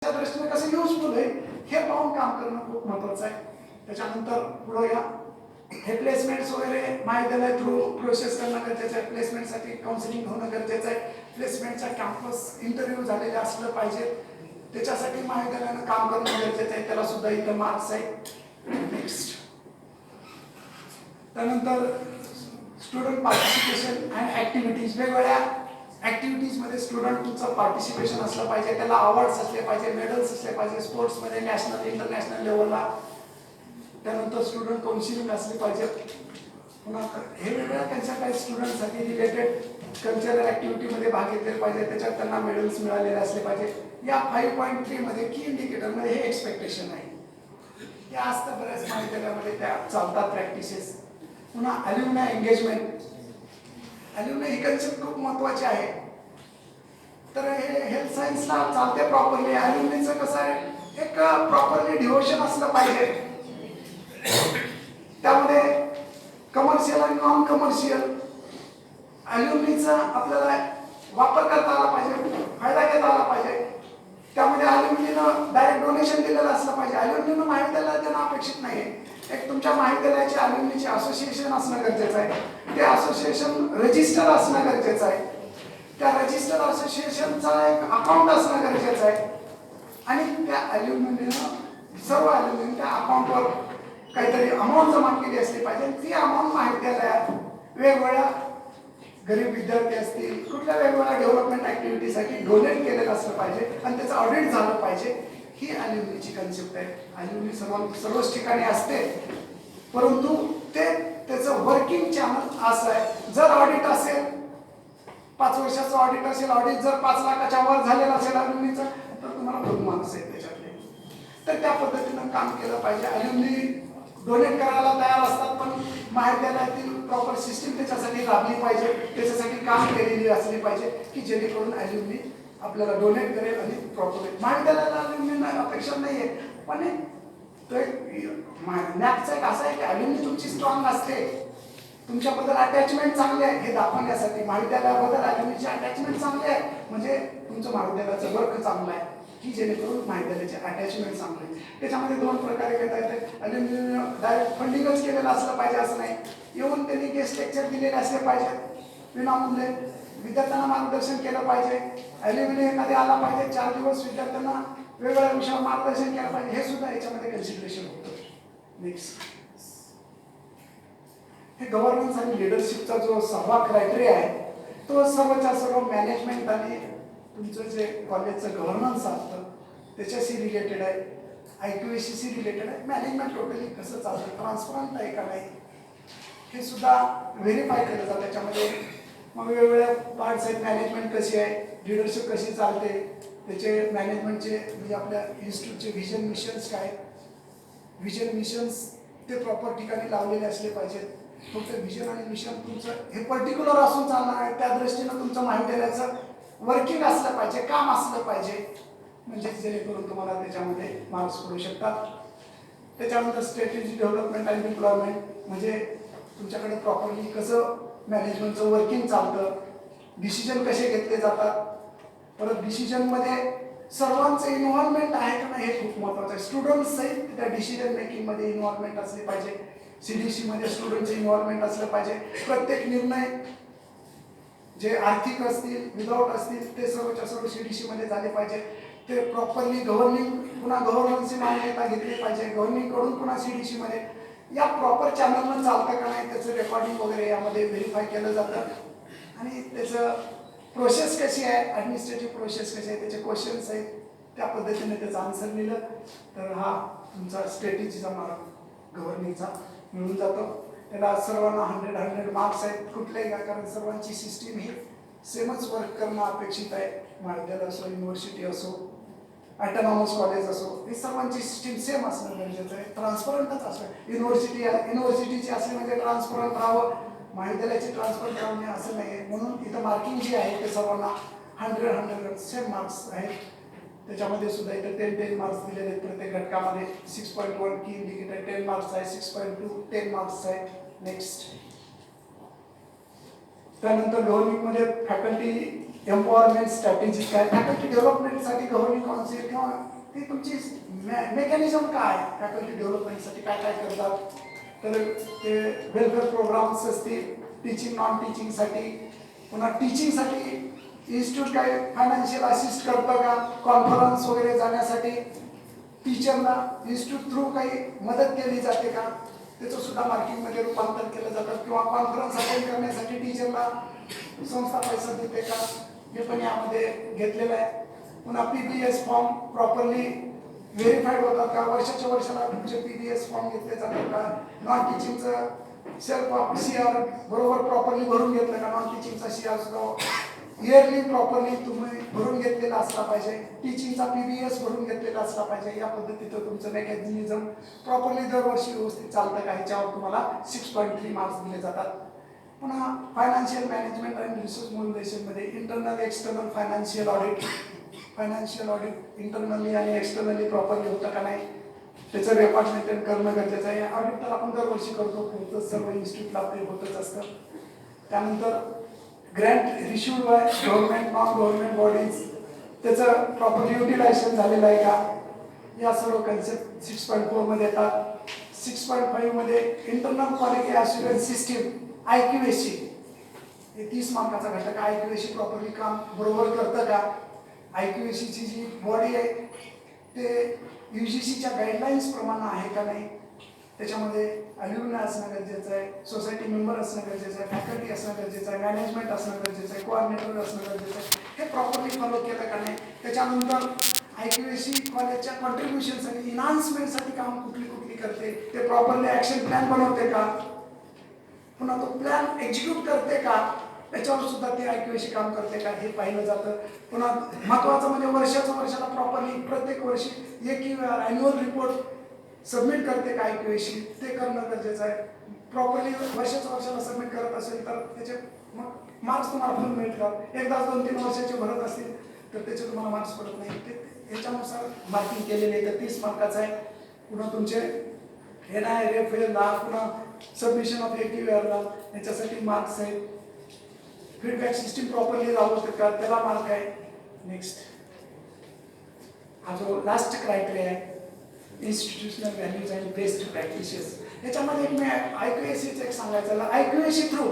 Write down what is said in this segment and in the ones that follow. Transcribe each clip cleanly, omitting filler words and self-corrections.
त्या दृष्टीने कसं युजफुल आहे हे पाहून काम करणं खूप महत्त्वाचं आहे. त्याच्यानंतर पुढे या हे प्लेसमेंट्स वगैरे महाविद्यालय थ्रू प्रोसेस करणं गरजेचं आहे. प्लेसमेंटसाठी काउन्सिलिंग होणं गरजेचं आहे. प्लेसमेंटचा कॅम्पस इंटरव्ह्यू झालेले असलं पाहिजे. त्याच्यासाठी महाविद्यालयानं काम करणं गरजेचं आहे. त्याला सुद्धा इथं मार्क्स आहे. नेक्स्ट त्यानंतर स्टुडंट पार्टिसिपेशन अँड ॲक्टिव्हिटीज, वेगवेगळ्या ॲक्टिव्हिटीजमध्ये स्टुडंटचं पार्टिसिपेशन असलं पाहिजे. त्याला अवॉर्ड्स असले पाहिजे, मेडल्स असले पाहिजे स्पोर्ट्समध्ये नॅशनल इंटरनॅशनल लेवलला. त्यानंतर स्टुडंट काउन्सिलिंग असली पाहिजे. पुन्हा हे वेगवेगळ्या त्यांच्या काही स्टुडंटसाठी रिलेटेड कल्चरल ॲक्टिव्हिटीमध्ये भाग घेतले पाहिजे. त्याच्यात त्यांना मेडल्स मिळालेले असले पाहिजे. या 5.3 मध्ये की इंडिकेटरमध्ये हे एक्सपेक्टेशन आहे. या असतात बऱ्याच महाविद्यालयामध्ये त्या चालतात प्रॅक्टिसेस. पुन्हा अल्युमनाय एंगेजमेंट, अल्युमनाय ही कन्सेप्ट खूप महत्त्वाची आहे. तर हे हेल्थ सायन्सला चालते प्रॉपरली. अल्युमनायचं कसं आहे, एक प्रॉपरली डिव्होशन असलं पाहिजे. त्यामध्ये कमर्शियल आणि नॉन कमर्शियल अल्युमनायचा आपल्याला वापर करता आला पाहिजे, फायदा घेता आला पाहिजे. त्यामध्ये अल्युमनायनं डायरेक्ट डोनेशन दिलेलं असलं पाहिजे. अल्युमनायनं महाविद्यालयात देणं अपेक्षित नाही आहे. एक तुमच्या महाविद्यालयाचे अल्युमनायचे असोसिएशन असणं गरजेचं आहे. ते असोसिएशन रजिस्टर असणं गरजेचं आहे. त्या रजिस्टर असोसिएशनचा एक अकाउंट असणं गरजेचं आहे. आणि त्या अल्युमनायनं सर्व अल्युमनाय त्या अकाउंटवर काहीतरी अमाऊंट जमा केली असली पाहिजे. ती अमाऊंट महाविद्यालयात वेगवेगळ्या गरीब विद्यार्थी असतील, कुठल्या वेगवेगळ्या डेव्हलपमेंट ॲक्टिव्हिटीसाठी डोनेट केलेलं असलं पाहिजे आणि त्याचं ऑडिट झालं पाहिजे. ही अल्युमनायची कन्सेप्ट आहे. अल्युमनाय सर्वच ठिकाणी असते, परंतु त्याचं वर्किंग चॅनल असं आहे. जर ऑडिट असेल, 5 वर्षाचं ऑडिट असेल, ऑडिट जर 5 लाखाच्या वर झालेलं असेल अल्युमनायचं, तर तुम्हाला 2 मार्क्स आहेत त्याच्यातले. तर त्या पद्धतीनं काम केलं पाहिजे. अल्युमनाय डोनेट करायला तयार असतात, पण महाविद्यालयातील प्रॉपर सिस्टीम त्याच्यासाठी राबली पाहिजे. त्याच्यासाठी काम केलेली असली पाहिजे की जेणेकरून अल्युमनाय आपल्याला डोनेट करेल आणि प्रॉपर. महाविद्यालयाला अल्युमनाय अपेक्षा नाही आहे, पण तो एक मॅथचा एक असा आहे की अल्युमनाय तुमची स्ट्रॉंग असते, तुमच्याबद्दल अटॅचमेंट चांगले आहे हे दाखवण्यासाठी. महाविद्यालयाबद्दल अल्युमनायची अटॅचमेंट चांगली आहे म्हणजे तुमचं महाविद्यालयाचं वर्क चांगलं आहे की जेणेकरून महाविद्यालयाचे अटॅचमेंट चांगले आहे. त्याच्यामध्ये 2 प्रकारे घेता येते. अल्युमनाय डायरेक्ट फंडिंगच केलेलं असलं पाहिजे असं नाही. येऊन त्यांनी गेस्ट लेक्चर दिलेले असले पाहिजे विनामूल्य. विद्यार्थ्यांना मार्गदर्शन केलं पाहिजे. अल्युमनाय एखादे आला पाहिजे, 4 दिवस विद्यार्थ्यांना वेगवेगळ्या विषयावर मार्गदर्शन केलं पाहिजे. हे सुद्धा याच्यामध्ये कन्सिडरेशन होतं. नेक्स्ट हे गव्हर्नन्स आणि लिडरशिपचा जो 6वा क्रायटेरिया आहे तो सर्वच्या सर्व मॅनेजमेंट आणि तुमचं जे कॉलेजचं गव्हर्नन्स असतं त्याच्याशी रिलेटेड आहे. IQACशी रिलेटेड आहे. मॅनेजमेंट टोटली कसं चालतं, ट्रान्सपरंट आहे का नाही हे सुद्धा व्हेरीफाय केलं जातं त्याच्यामध्ये. मग वेगवेगळ्या पार्ट्स आहेत. मॅनेजमेंट कशी आहे, लिडरशिप कशी चालते, त्याचे मॅनेजमेंटचे म्हणजे आपल्या इन्स्टिट्यूटचे व्हिजन मिशन्स काय, व्हिजन मिशन्स ते प्रॉपर ठिकाणी लावलेले असले पाहिजेत. फक्त व्हिजन आणि मिशन तुमचं हे पर्टिक्युलर असून चालणार आहे. त्या दृष्टीनं तुमचं महाविद्यालयाचं वर्किंग असलं पाहिजे, काम असलं पाहिजे, म्हणजे जेणेकरून तुम्हाला त्याच्यामध्ये मार्क्स पडू शकतात. त्याच्यानंतर स्ट्रॅटेजी डेव्हलपमेंट आणि डिप्लॉयमेंट म्हणजे तुमच्याकडे प्रॉपरली कसं मॅनेजमेंटचं वर्किंग चालतं, डिसिजन कसे घेतले जातात, परत डिसिजनमध्ये सर्वांचं इन्व्हॉल्वमेंट आहे का नाही हे खूप महत्त्वाचं आहे. स्टुडंट्स सहित त्या डिसिजन मेकिंगमध्ये इन्व्हॉल्वमेंट असले पाहिजे. CDC मध्ये स्टुडंटचं इन्व्हॉल्वमेंट असलं पाहिजे. प्रत्येक निर्णय जे आर्थिक असतील, विदाऊट असतील ते सर्वच्या सर्व CDC मध्ये झाले पाहिजे. ते प्रॉपरली गव्हर्निंग पुन्हा गव्हर्नन्सची मान्यता घेतली पाहिजे. गव्हर्निंगकडून पुन्हा CDC मध्ये या प्रॉपर चॅनलनं चालतं का नाही त्याचं रेकॉर्डिंग वगैरे यामध्ये व्हेरीफाय केलं जातं. आणि त्याचं प्रोसेस कशी आहे, ॲडमिनिस्ट्रेटिव्ह प्रोसेस कशी आहे, त्याचे क्वेश्चन्स आहेत, त्या पद्धतीने त्याचं आन्सर लिहिलं तर हा तुमचा स्ट्रॅटेजीचा मार्क गव्हर्निंगचा मिळून जातो. त्याला सर्वांना 100 मार्क्स आहेत. कुठल्याही कारण सर्वांची सिस्टीम ही सेमच वर्क करणं अपेक्षित आहे. महाविद्यालय असो, युनिव्हर्सिटी असो, ऑटोनॉमस कॉलेज असो, हे सर्वांची सिस्टीम सेम असणं गरजेचं आहे. ट्रान्सपरंटच असं युनिव्हर्सिटीची असली म्हणजे ट्रान्सपरंट राहावं, महाविद्यालयाची ट्रान्सपरंट राहणे असं नाही आहे. म्हणून इथं मार्किंग जे आहे ते सर्वांना 100 सेम मार्क्स आहेत. त्याच्यामध्ये सुद्धा इथं 10 मार्क्स दिलेले आहेत प्रत्येक घटकामध्ये. 6.1 की इंडिकेटर 10 मार्क्स आहे, 6.2 10 मार्क्स आहे. नेक्स्ट त्यानंतर गव्हर्निंगमध्ये फॅकल्टी एम्पॉवरमेंट स्ट्रॅटेजी काय, फॅकल्टी डेव्हलपमेंटसाठी गव्हर्निंग काउन्सिल किंवा ती तुमची मेकॅनिझम काय, फॅकल्टी डेव्हलपमेंटसाठी काय काय करतात, तर ते वेलफेअर प्रोग्राम्स असतील, टीचिंग नॉन टीचिंगसाठी, पुन्हा टीचिंगसाठी इन्स्टिट्यूट काय फायनान्शियल असिस्ट करतं का, कॉन्फरन्स वगैरे जाण्यासाठी टीचरला इन्स्टिट्यूट थ्रू काही मदत केली जाते का, त्याचं सुद्धा मार्किंगमध्ये रूपांतर केलं जातं, किंवा कॉन्फरन्स अटेंड करण्यासाठी टीचरला संस्था पैसा देते का, हे पण यामध्ये घेतलेलं आहे. पुन्हा PBS फॉर्म प्रॉपरली व्हेरीफाईड होतात का, वर्षाच्या वर्षाला तुमचे PBS फॉर्म घेतले जातात का, नॉन टीचिंगचं सेल्फ CR बरोबर प्रॉपरली भरून घेतलं का, नॉन टीचिंगचा CR सुद्धा इयरली प्रॉपरली तुम्ही भरून घेतलेला असला पाहिजे, टीचिंगचा PBS भरून घेतलेला असला पाहिजे. या पद्धतीचं तुमचं मेकॅनिझम प्रॉपरली दरवर्षी व्यवस्थित चालतं का, ह्याच्यावर तुम्हाला 6.3 मार्क्स दिले जातात. पुन्हा फायनान्शियल मॅनेजमेंट आणि रिसोर्स मोबिलायझेशनमध्ये internal external financial audit internally आणि एक्सटर्नली प्रॉपरली होतं का नाही, त्याचं रेकॉर्ड मेंटेन करणं गरजेचं आहे. ऑडिट तर आपण दरवर्षी करतो, पुढचं सर्व इन्स्टिट्यूटला ते होतच असतं. त्यानंतर grant received by government non government bodies, त्याचं प्रॉपर युटिलायझेशन झालेलं आहे का, या सर्व कन्सेप्ट 6.4 मध्ये येतात. 6.5 मध्ये internal quality assurance system IQAC, हे 30 मार्काचा घटक. IQAC प्रॉपरली काम बरोबर करतं का, IQAC ची जी बॉडी आहे ते UGCच्या गाईडलाईन्स प्रमाणे आहे का नाही, त्याच्यामध्ये अल्युमिनाय असणं गरजेचं आहे, सोसायटी मेंबर असणं गरजेचं आहे, फॅकल्टी असणं गरजेचं आहे, मॅनेजमेंट असणं गरजेचं आहे, कोऑर्डिनेटर असणं गरजेचं आहे, हे प्रॉपरली फॉलो केलं का नाही. त्याच्यानंतर IQAC कॉलेजच्या कॉन्ट्रीब्युशनसाठी इन्हान्समेंटसाठी काम कुठली कुठली करते, ते प्रॉपरली ॲक्शन प्लॅन बनवते का, पुन्हा तो प्लॅन एक्झिक्यूट करते का, त्याच्यावर सुद्धा ते IQAC काम करते का, हे पाहिलं जातं. पुन्हा महत्त्वाचं म्हणजे वर्षाला प्रॉपरली प्रत्येक वर्षी एक ॲन्युअल रिपोर्ट सबमिट करते का IQAC, ते करणं गरजेचं आहे. प्रॉपरली वर्षाला सबमिट करत असेल तर त्याचे मग मार्क्स तुम्हाला फुल मिळतात. एकदाच 2-3 वर्षाचे भरत असतील तर त्याचे तुम्हाला मार्क्स पडत नाही. ते याच्यानुसार मार्किंग केलेले आहे, तर 30 मार्काचं आहे. पुन्हा तुमचे NI रेफेलला, पुन्हा सबमिशन ऑफ AQRला, याच्यासाठी मार्क्स आहेत. फीडबॅक सिस्टीम प्रॉपरली राबवते का, त्याला मार्क आहे. नेक्स्ट हा जो लास्ट क्रायटेरिया आहे, institutional values and best practices, याच्यामध्ये एक मी IQACचं एक सांगायचं, IQAC थ्रू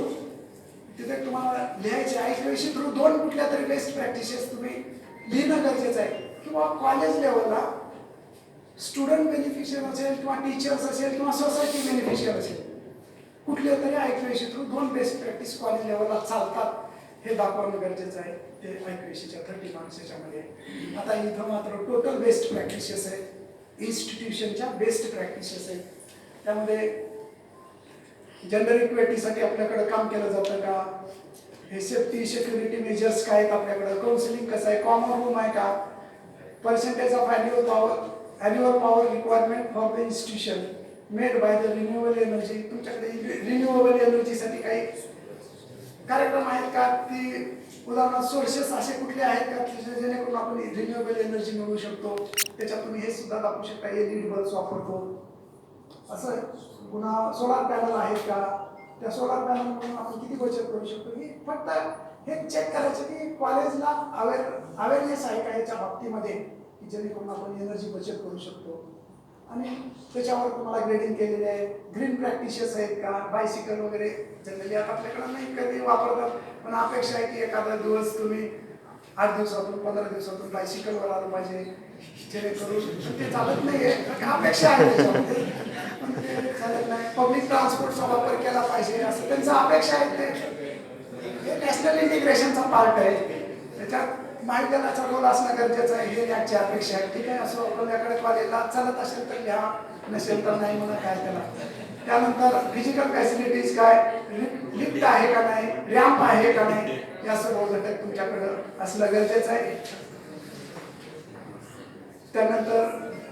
तिथे तुम्हाला लिहायचे, IQAC थ्रू 2 कुठल्या तरी बेस्ट प्रॅक्टिसेस तुम्ही लिहिणं गरजेचं आहे. किंवा कॉलेज लेवलला स्टुडंट बेनिफिशियल असेल, किंवा टीचर्स असेल, किंवा सोसायटी बेनिफिशियल असेल, कुठल्या तरी IQAC through 2 best practice college लेवलला चालतात हे दाखवणं गरजेचं आहे. ते IQACच्या 30 मार्क्स याच्यामध्ये. आता इथं मात्र टोटल बेस्ट प्रॅक्टिसेस आहेत, इन्स्टिट्यूशनच्या बेस्ट प्रॅक्टिसेस आहेत. त्यामध्ये जेंडर इक्वेटीसाठी आपल्याकडे काम केलं जातं का, हे सेफ्टी सिक्युरिटी मेजर्स काय आहेत आपल्याकडं, काउन्सिलिंग कसं आहे, कॉमन रूम आहे का, percentage of annual power requirement for the institution made by the renewable energy, तुमच्याकडे रिन्युएबल एनर्जीसाठी काही कार्यक्रम आहेत का, ती उदाहरणार्थ सोर्सेस असे कुठले आहेत का जेणेकरून आपण रिन्युएबल एनर्जी मिळवू शकतो, त्याच्यात तुम्ही हे सुद्धा दाखवू शकता. LED बल्ब्स वापरतो असं. पुन्हा सोलार पॅनल आहेत का, त्या सोलार पॅनलमधून आपण किती बचत करू शकतो, ही फक्त हे चेक करायचं की कॉलेजला अवेअरनेस आहे का याच्या बाबतीमध्ये, की जेणेकरून आपण एनर्जी बचत करू शकतो. आणि त्याच्यावर तुम्हाला ग्रेडिंग केलेले आहे. ग्रीन प्रॅक्टिसेस आहेत का, बायसिकल वगैरे जनरली आता आपल्याकडं नाही कधी वापरतात, पण अपेक्षा आहे की एखादा दिवस तुम्ही 8 दिवसातून 15 दिवसातून बायसिकलवर आलं पाहिजे, जेणेकरून ते चालत नाही आहे, अपेक्षा आहे त्याच्यामध्ये, पण ते चालत नाही. पब्लिक ट्रान्सपोर्टचा वापर केला पाहिजे असं त्यांचं अपेक्षा आहे. ते नॅशनल इंटिग्रेशनचा पार्ट आहे, त्याच्यात महाविद्यालयाचा रोल असणं गरजेचं आहे, हे याची अपेक्षा आहे. ठीक आहे, असं आपल्याकडे कॉलेजला चालत असेल तर घ्या, नसेल तर नाही म्हणा काय त्याला. त्यानंतर फिजिकल फॅसिलिटीज काय, लिफ्ट आहे का नाही, रॅम्प आहे का नाही, या सर्व घटक तुमच्याकडं असणं गरजेचं आहे. त्यानंतर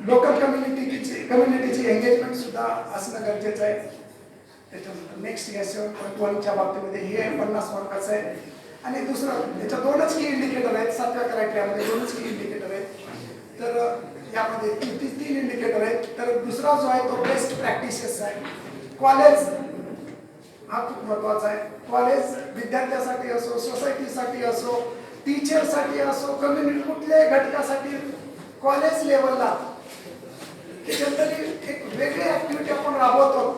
लोकल कम्युनिटीची एंगेजमेंट सुद्धा असणं गरजेचं आहे. त्याच्यानंतर नेक्स्ट या 7.1च्या बाबतीमध्ये हे 50 मार्काचं आहे. आणि दुसरं याच्या 2च की इंडिकेटर आहेत, 7व्या क्रायटेरियामध्ये 2च की इंडिकेटर आहेत. तर यामध्ये 3 इंडिकेटर आहेत. तर दुसरा जो आहे तो बेस्ट प्रॅक्टिसेस आहे. कॉलेज हा खूप महत्त्वाचा आहे. कॉलेज विद्यार्थ्यासाठी असो, सोसायटीसाठी असो, टीचरसाठी असो, कम्युनिटी कुठल्याही घटकासाठी कॉलेज लेवलला जनरली एक वेगळी ऍक्टिव्हिटी आपण राबवतो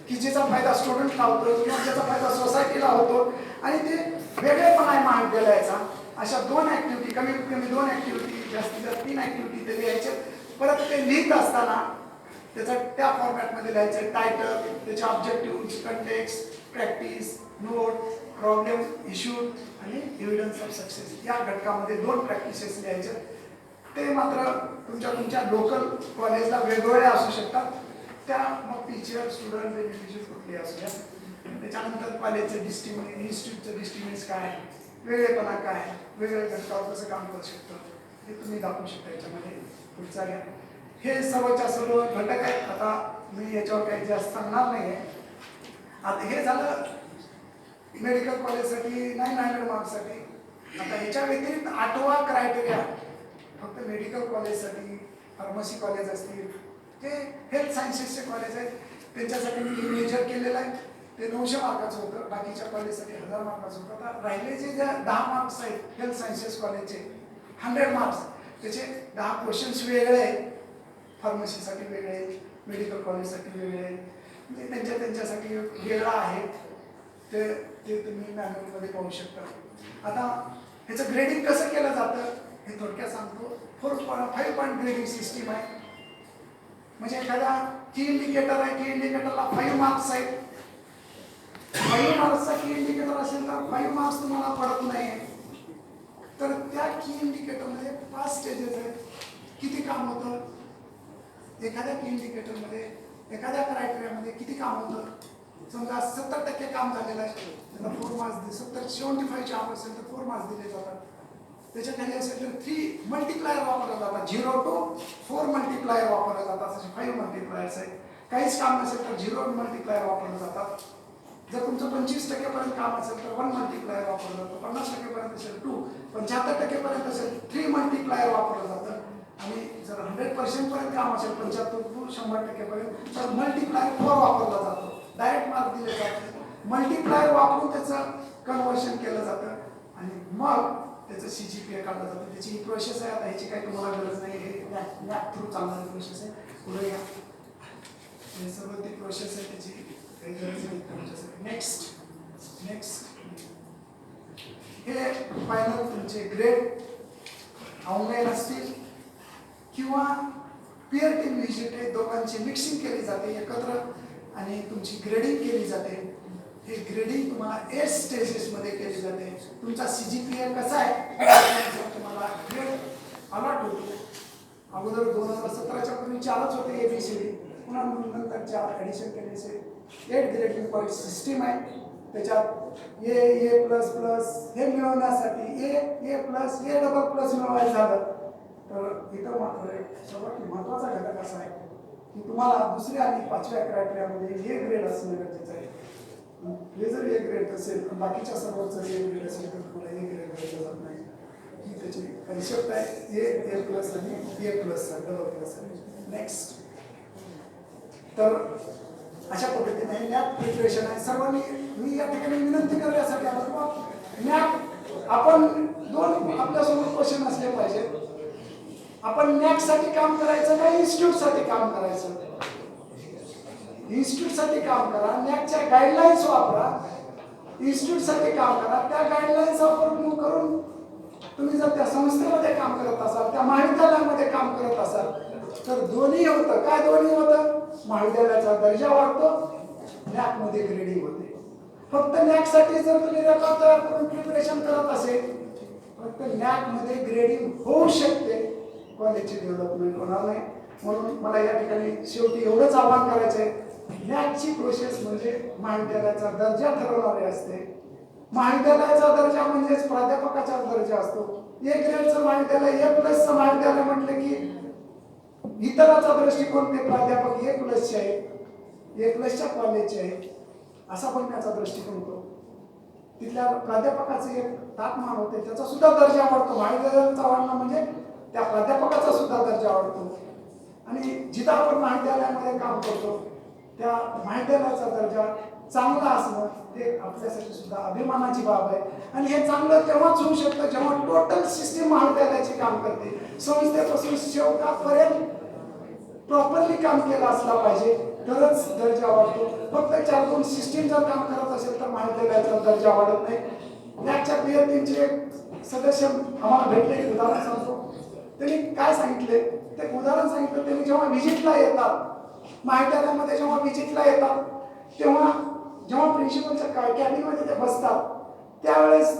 की जिचा फायदा स्टुडंटला होतो किंवा ज्याचा फायदा सोसायटीला होतो आणि ते वेगळेपणा आहे महाविद्यालयाचा. अशा 2 ऍक्टिव्हिटी, कमीत कमी 2 ऍक्टिव्हिटी, जास्तीत जास्त 3 ऍक्टिव्हिटी ते लिहायच्या. परत ते लिहित असताना त्याचं त्या फॉर्मॅटमध्ये लिहायचं, टायटल, त्याचे objective, context, practice, note, problem, issue आणि एव्हिडन्स ऑफ सक्सेस या घटकामध्ये 2 प्रॅक्टिसेस लिहायच्या. ते मात्र तुमच्या लोकल कॉलेजला वेगवेगळे असू शकतात. त्या मग टीचर, स्टुडंट, इंडिव्हिज्युअल कुठले असू द्या. त्याच्यानंतर कॉलेजचे डिस्ट्रिब्युट, इन्स्टिट्यूटचं डिस्ट्रिब्युट्स काय आहे, वेगळेपणा काय आहे, वेगवेगळ्या घटकावर कसं काम करू शकतं हे तुम्ही दाखवू शकता याच्यामध्ये. पुढचा घ्या. हे सर्वच्या सर्व घटक आहेत. आता मी याच्यावर काही जास्त सांगणार नाही आहे. आता हे झालं मेडिकल कॉलेजसाठी 900 मार्क्ससाठी. आता ह्याच्या व्यतिरिक्त 8वा क्रायटेरिया फक्त मेडिकल कॉलेजसाठी, फार्मसी कॉलेज असतील, ते हेल्थ सायन्सेसचे कॉलेज आहेत त्यांच्यासाठी मी मेजर केलेलं आहे. ते 900 मार्काचं होतं, बाकीच्या कॉलेजसाठी 1000 मार्काचं होतं. आता राहिलेचे जे 10 मार्क्स आहेत हेल्थ सायन्सेस कॉलेजचे 100 मार्क्स, त्याचे 10 क्वेश्चन्स वेगळे आहेत. फार्मसीसाठी वेगळे आहेत, मेडिकल कॉलेजसाठी वेगळे आहेत, म्हणजे त्यांच्यासाठी वेगळा आहे. ते तुम्ही मॅन्युअलमध्ये पाहू शकता. आता ह्याचं ग्रेडिंग कसं केलं जातं हे थोडक्यात सांगतो. 5 पॉईंट ग्रेडिंग सिस्टीम आहे. म्हणजे एखादा की इंडिकेटर आहे, की इंडिकेटरला 5 मार्क्स आहेत. 5 मार्क्सचा की इंडिकेटर असेल तर 5 मार्क्स तुम्हाला पडत नाही. तर त्या की इंडिकेटरमध्ये 5 स्टेजेस आहेत. किती काम होतं एखाद्या की इंडिकेटरमध्ये, एखाद्या क्रायटेरियामध्ये किती काम होतं. समजा 70% काम झालेलं आहे, त्याला 4 मार्क्स 75चे आप असेल तर 4 मार्क्स दिले जातात. त्याच्या खाली असेल तर 3 मल्टिप्लायर वापरला जातात. 0 to 4 मल्टिप्लायर वापरले जातात. असे 5 मल्टिप्लायर्स आहेत. काहीच काम नसेल तर 0 मल्टिप्लायर वापरले जातात. जर तुमचं 25% पर्यंत काम असेल तर 1 मल्टिप्लायर वापरलं जातं. 50% पर्यंत असेल 2, 75% पर्यंत असेल 3 मल्टिप्लायर वापरलं जातं. आणि जर 100% पर्यंत काम असेल 75 to 100% पर्यंत तर मल्टिप्लायर 4 वापरला जातो. डायरेक्ट मार्क दिले जातात. मल्टिप्लायर वापरून त्याचं कन्व्हर्शन केलं जातं आणि मग त्याचं CGPA काढलं जातं. त्याची ही प्रोसेस आहे. आता ह्याची काही तुम्हाला गरज नाही, हे लॅब थ्रू चालणारी प्रोसेस आहे. पुढे या, हे सर्व ती प्रोसेस आहे, त्याची काही गरज नाही तुमच्यासाठी. नेक्स्ट हे फायनल तुमचे ग्रेड ऑनलाईन असतील किंवा पीअर टीम व्हिजिट आहे, दोघांची मिक्सिंग केली जाते एकत्र आणि तुमची ग्रेडिंग केली जाते. हे ग्रेडिंग तुम्हाला 8 स्टेजेसमध्ये केली जाते. तुमचा CGPA कसा आहे तुम्हाला ग्रेड अलॉट होतो. अगोदर 2017च्या पूर्वी 4च होते ABCD, पुन्हा नंतर 4 ॲडिशन केले. 8 ग्रेडिंग पॉईंट सिस्टीम आहे. त्याच्यात A++ हे मिळवण्यासाठी A+, A++ मिळवायचं झालं तर इथं मात्र सर्वात महत्त्वाचा घटक असा आहे की तुम्हाला 2ऱ्या आणि 5व्या क्रायटेरियामध्ये A ग्रेड असणं गरजेचं आहे. हे जर A ग्रेड असेल तर बाकीच्या सर्व जर A ग्रेड असेल तर तुम्हाला A ग्रेड दिला जात नाही. ही त्याची कन्सेप्ट आहे. A+ आणि A+, डबल+. नेक्स्ट, तर अशा पद्धतीने नॅप प्रिपरेशन आहे. सर्वांनी मी या ठिकाणी विनंती करण्यासाठी आलो की नॅप आपण 2 आपल्यासमोर क्वेश्चन असले पाहिजे. आपण नॅकसाठी काम करायचं का इन्स्टिट्यूटसाठी काम करायचं. इन्स्टिट्यूटसाठी काम करा, नॅकच्या गाईडलाईन्स वापरा. इन्स्टिट्यूटसाठी काम करा, त्या गाईडलाईन्स वापरून करून तुम्ही जर त्या संस्थेमध्ये काम करत असाल, त्या महाविद्यालयामध्ये काम करत असाल तर दोन्ही होतं. काय दोन्ही होतं? महाविद्यालयाचा दर्जा वाढतो, नॅकमध्ये ग्रेडिंग होते. फक्त नॅकसाठी जर तुम्ही रेकॉर्ड तयार करून प्रिपरेशन करत असेल फक्त नॅकमध्ये ग्रेडिंग होऊ शकते, कॉलेजची डेव्हलपमेंट होणार नाही. म्हणून मला या ठिकाणी शेवटी एवढंच आवाहन करायचं आहे, नॅकची प्रोसेस म्हणजे महाविद्यालयाचा दर्जा ठरवणारी असते. महाविद्यालयाचा दर्जा म्हणजेच प्राध्यापकाचा दर्जा असतो. A ग्रेडचं महाविद्यालय, A+चं महाविद्यालय म्हटलं की इतराचा दृष्टिकोन ते प्राध्यापक A+चे आहेत, A+च्या कॉलेजचे आहेत असा बघण्याचा दृष्टिकोन होतो. तिथल्या प्राध्यापकाचं एक तापमान होते, त्याचा सुद्धा दर्जा वाढतो. महाविद्यालयाचा वाढणं म्हणजे त्या प्राध्यापकाचा सुद्धा दर्जा वाढतो. आणि जिथं आपण महाविद्यालयामध्ये काम करतो त्या महाविद्यालयाचा दर्जा चांगलं असणं ते आपल्यासाठी सुद्धा अभिमानाची बाब आहे. आणि हे चांगलं तेव्हाच होऊ शकतं जेव्हा टोटल सिस्टीम महाविद्यालयाची काम करते, संस्थेपासून शेवटापर्यंत प्रॉपरली काम केलं असला पाहिजे, तरच दर्जा वाढतो. फक्त 4-2 सिस्टीम जर काम करत असेल तर महाविद्यालयाचा दर्जा वाढत नाही. त्याच्या पीयर टीमचे सदस्य आम्हाला भेटले, एक उदाहरण सांगतो. त्यांनी काय सांगितले, ते उदाहरण सांगितलं. त्यांनी जेव्हा व्हिजिटला येतात, महाविद्यालयामध्ये जेव्हा व्हिजिटला येतात, तेव्हा जेव्हा प्रिन्सिपलच्या कॅबिनमध्ये ते बसतात, त्यावेळेस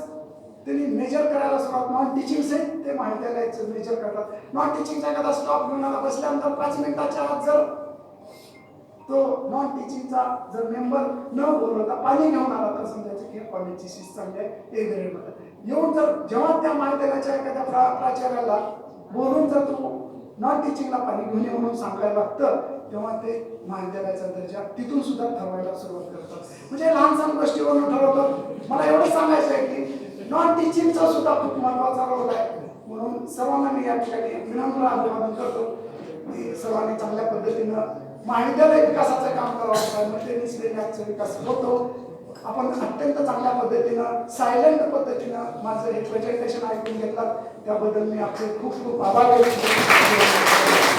त्यांनी मेजर करायला सुरुवात, नॉन टीचिंगचे ते महाविद्यालयाचं मेजर करतात. नॉन टीचिंगचा एखादा स्टॉप घेऊन आला, बसल्यानंतर 5 मिनिटाच्या आत जर तो नॉन टीचिंगचा जर मेंबर न बोलवता पाणी घेऊन आला, तर समजायचं की कॉलेजची शिस्त चांगली आहे, ए ग्रेडमध्ये येऊन जर जेव्हा त्या महाविद्यालयाच्या एखाद्या प्राचार्याला बोलून जर तो नॉन टीचिंगला पाणी घेऊन ये म्हणून सांगायला लागतं, तेव्हा ते महाविद्यालयाचा दर्जा तिथून सुद्धा ठरवायला सुरुवात करतात. म्हणजे लहान सहान गोष्टीवरून ठरवतात. मला एवढं सांगायचं आहे की नॉन टीचिंगचा सुद्धा खूप महत्त्वाचा रोल आहे. म्हणून सर्वांना मी या ठिकाणी विनम्र अभिवादन करतो की सर्वांनी चांगल्या पद्धतीनं महाविद्यालय विकासाचं काम करावं. सायमल्टेनियसली विकास होतो. आपण अत्यंत चांगल्या पद्धतीनं सायलेंट पद्धतीनं माझं हे प्रेझेंटेशन ऐकून घेतलं, त्याबद्दल मी आपले खूप खूप आभार व्यक्त करतो.